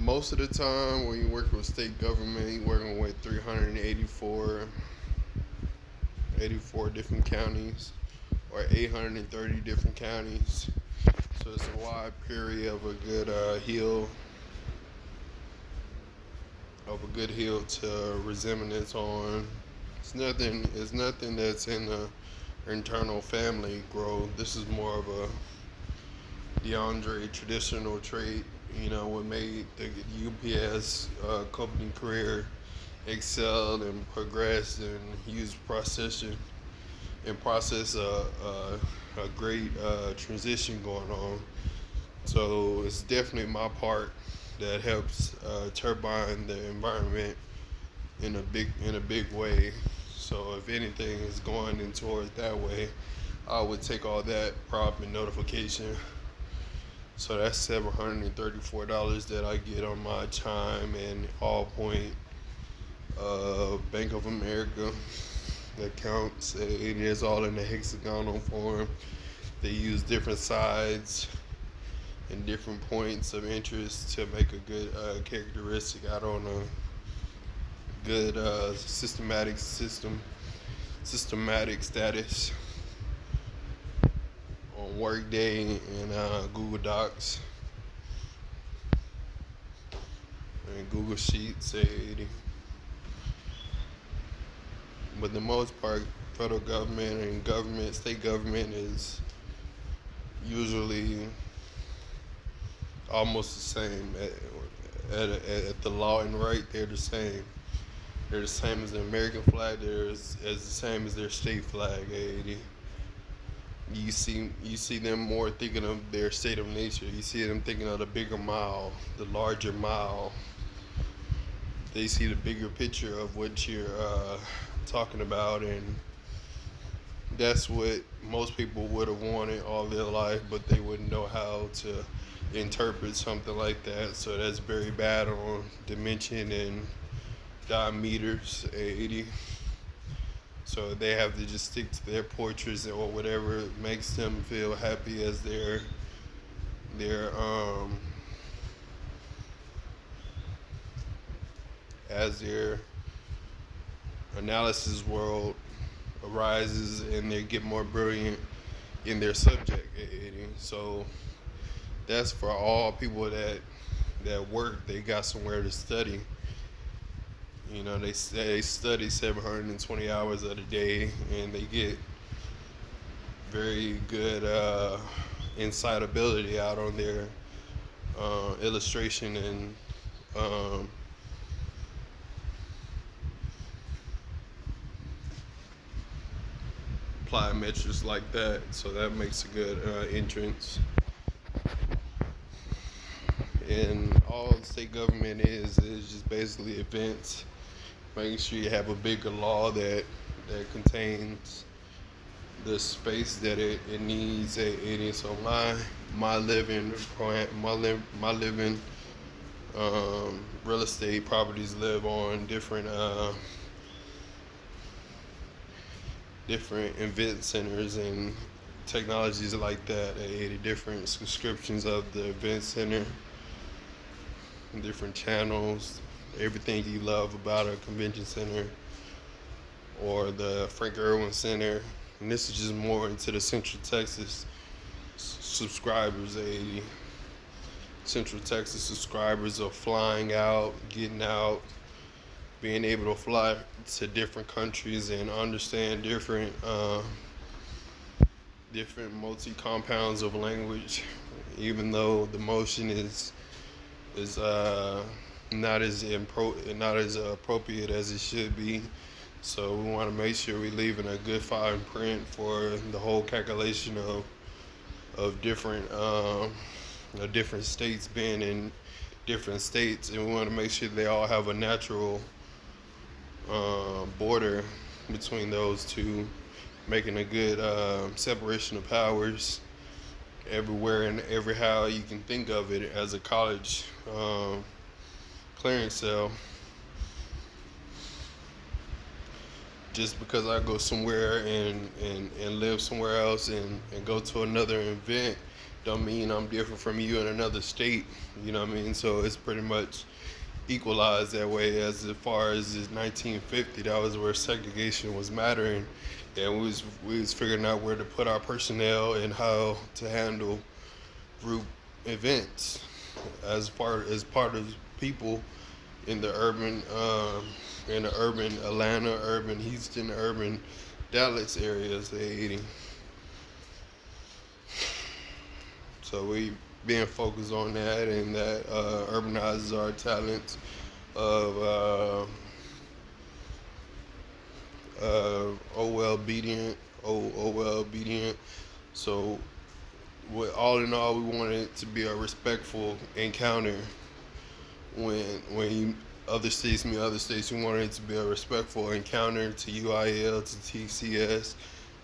Most of the time, when you work with state government, you're working with 384 different counties, or 830 different counties. So it's a wide period of a good hill to resemblance on. It's nothing that's in the internal family growth. This is more of a DeAndre traditional trait. What made the UPS company career excel and progress and use process a great transition going on. So it's definitely my part that helps turbine the environment in a big way. So if anything is going in towards that way, I would take all that prop and notification. So that's $734 that I get on my chime and all point Bank of America accounts. It is all in the hexagonal form. They use different sides and different points of interest to make a good characteristic out on a good systematic status on Workday and Google Docs and Google Sheets. But the most part, federal government and state government is usually almost the same. At the law and right, they're the same. They're the same as the American flag. They're as the same as their state flag. You see them more thinking of their state of nature. You see them thinking of the bigger mile, the larger mile. They see the bigger picture of what you're talking about, and that's what most people would have wanted all their life, but they wouldn't know how to interpret something like that. So that's very bad on dimension and diameters, 80. So they have to just stick to their portraits or whatever makes them feel happy as their as their analysis world arises and they get more brilliant in their subject. So that's for all people that work. They got somewhere to study. They study 720 hours of the day, and they get very good insight ability out on their illustration and apply metrics like that. So that makes a good entrance. And all the state government is just basically events, making sure you have a bigger law that contains the space that it needs. So my living real estate properties live on different event centers and technologies like that. 80 different subscriptions of the event center, different channels, everything you love about a convention center or the Frank Irwin Center. And this is just more into the Central Texas subscribers. Central Texas subscribers are flying out, getting out, being able to fly to different countries and understand different multi-compounds of language, even though the motion is not as appropriate as it should be. So we want to make sure we leave in a good fine print for the whole calculation of different states being in different states, and we want to make sure they all have a natural border between those two, making a good separation of powers everywhere and every how you can think of it as a college clearance cell. Just because I go somewhere and live somewhere else and go to another event don't mean I'm different from you in another state. You know what I mean? So it's pretty much equalized that way. As far as 1950, that was where segregation was mattering, and we was figuring out where to put our personnel and how to handle group events as part of people in the urban Atlanta, urban Houston, urban Dallas areas. So we being focused on that, and that urbanizes our talents of well obedient. So all in all, we wanted it to be a respectful encounter. When other states meet other states, we wanted it to be a respectful encounter to UIL, to TCS,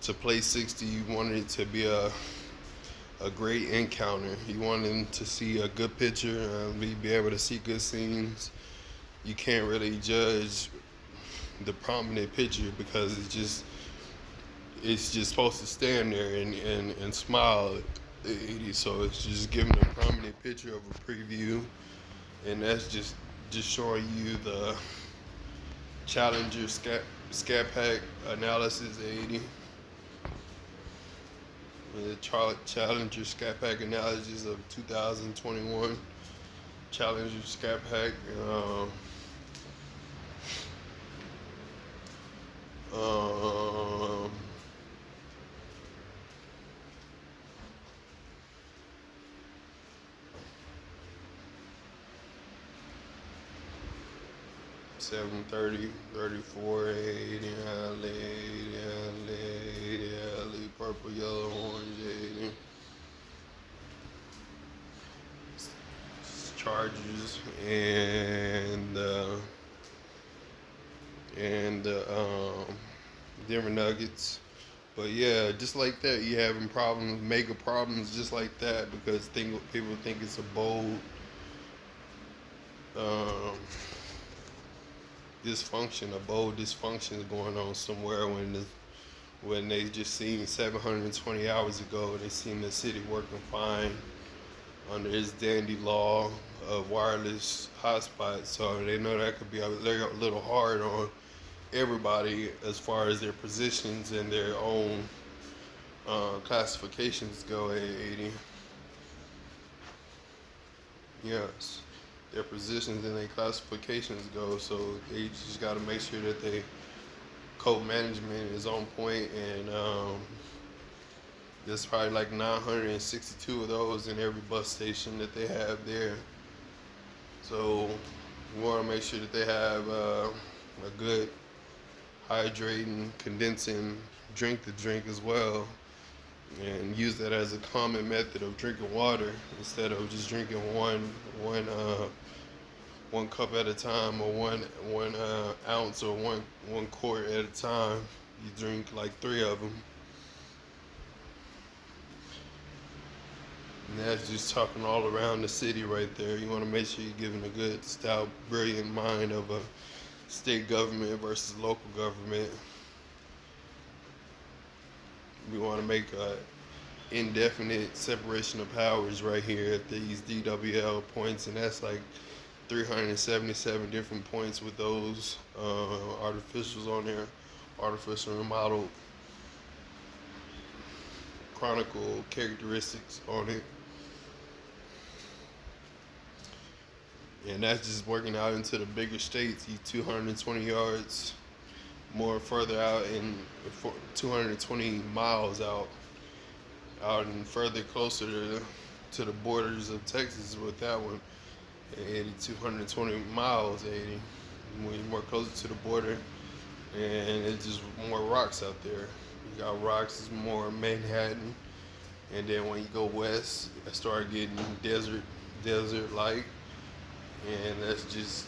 to Play 60. You wanted it to be a great encounter. You wanted to see a good picture, be able to see good scenes. You can't really judge the prominent picture because it's just supposed to stand there and smile. So it's just giving a prominent picture of a preview, and that's just showing you the Challenger Scat Pack analysis 80. The Challenger Scat Pack analysis of 2021. Challenger Scat Pack. Um, 730, 34, 80, LA, purple, yellow, orange, 80. Chargers and Denver Nuggets. But yeah, just like that, you having problems, mega problems, just like that, because people think it's a bold um, a bold dysfunction is going on somewhere when they just seen 720 hours ago, they seen the city working fine under its dandy law of wireless hotspots. So they know that could be a little hard on everybody as far as their positions and their own classifications go. 80. Yes, their positions and their classifications go. So they just got to make sure that they code management is on point, and there's probably like 962 of those in every bus station that they have there. So we want to make sure that they have a good hydrating, condensing drink to drink as well, and use that as a common method of drinking water instead of just drinking one cup at a time, or one ounce, or one quart at a time. You drink like 3 of them. And that's just talking all around the city right there. You want to make sure you're giving a good, stout, brilliant mind of a state government versus local government. We want to make a indefinite separation of powers right here at these DWL points, and that's like 377 different points with those artificials on there, artificial remodeled chronicle characteristics on it. And that's just working out into the bigger states. 220 yards more further out, and 220 miles out and further closer to the borders of Texas with that one. 220 miles, 80. More closer to the border, and it's just more rocks out there. You got rocks, it's more Manhattan, and then when you go west, I start getting desert-like, and that's just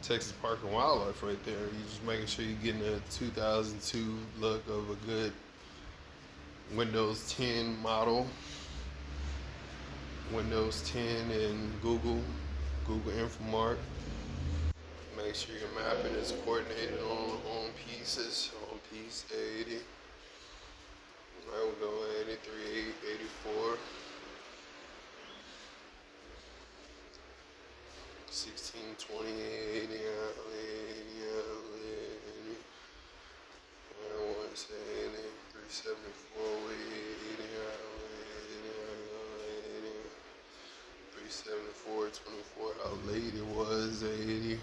Texas Park and Wildlife right there. You're just making sure you're getting a 2002 look of a good Windows 10 model. Windows 10 and Google Infomark. Make sure your mapping is coordinated on piece 80. I would go 83, 84, 16, 20, 80, 80, 374, 374, 24, how late it was, 80.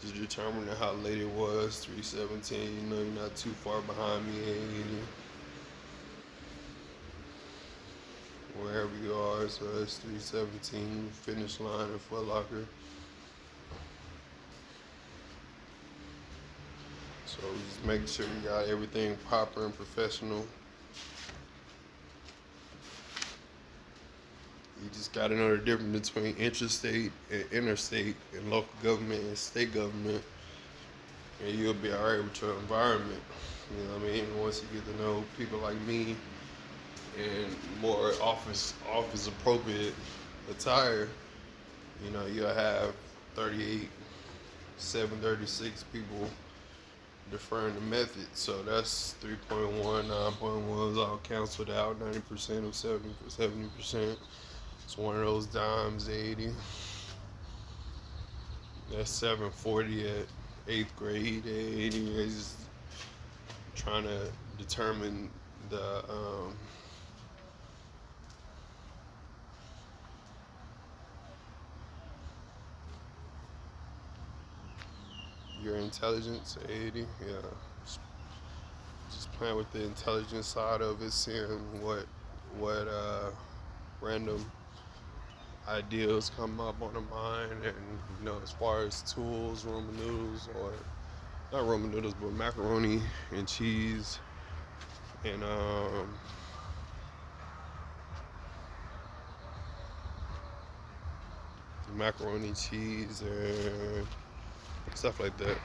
Just determining how late it was, 317, you know, you're not too far behind me, 80. Wherever you are, so that's 317, finish line at Foot Locker. So just making sure we got everything proper and professional. You just got to know the difference between interstate and interstate and local government and state government, and you'll be all right with your environment. You know what I mean? Once you get to know people like me and more office appropriate attire, you know, you'll have 38, 736 people deferring the method. So that's 3.1, 9.1 is all canceled out, 90% of 70%. It's one of those dimes, 80. That's 740 at 8th grade, 80 is trying to determine the your intelligence, 80. Yeah, just playing with the intelligence side of it, seeing what random ideas come up on the mind, and you know, as far as tools, Roman noodles, or not Roman noodles, but macaroni and cheese, and macaroni, cheese, and stuff like that.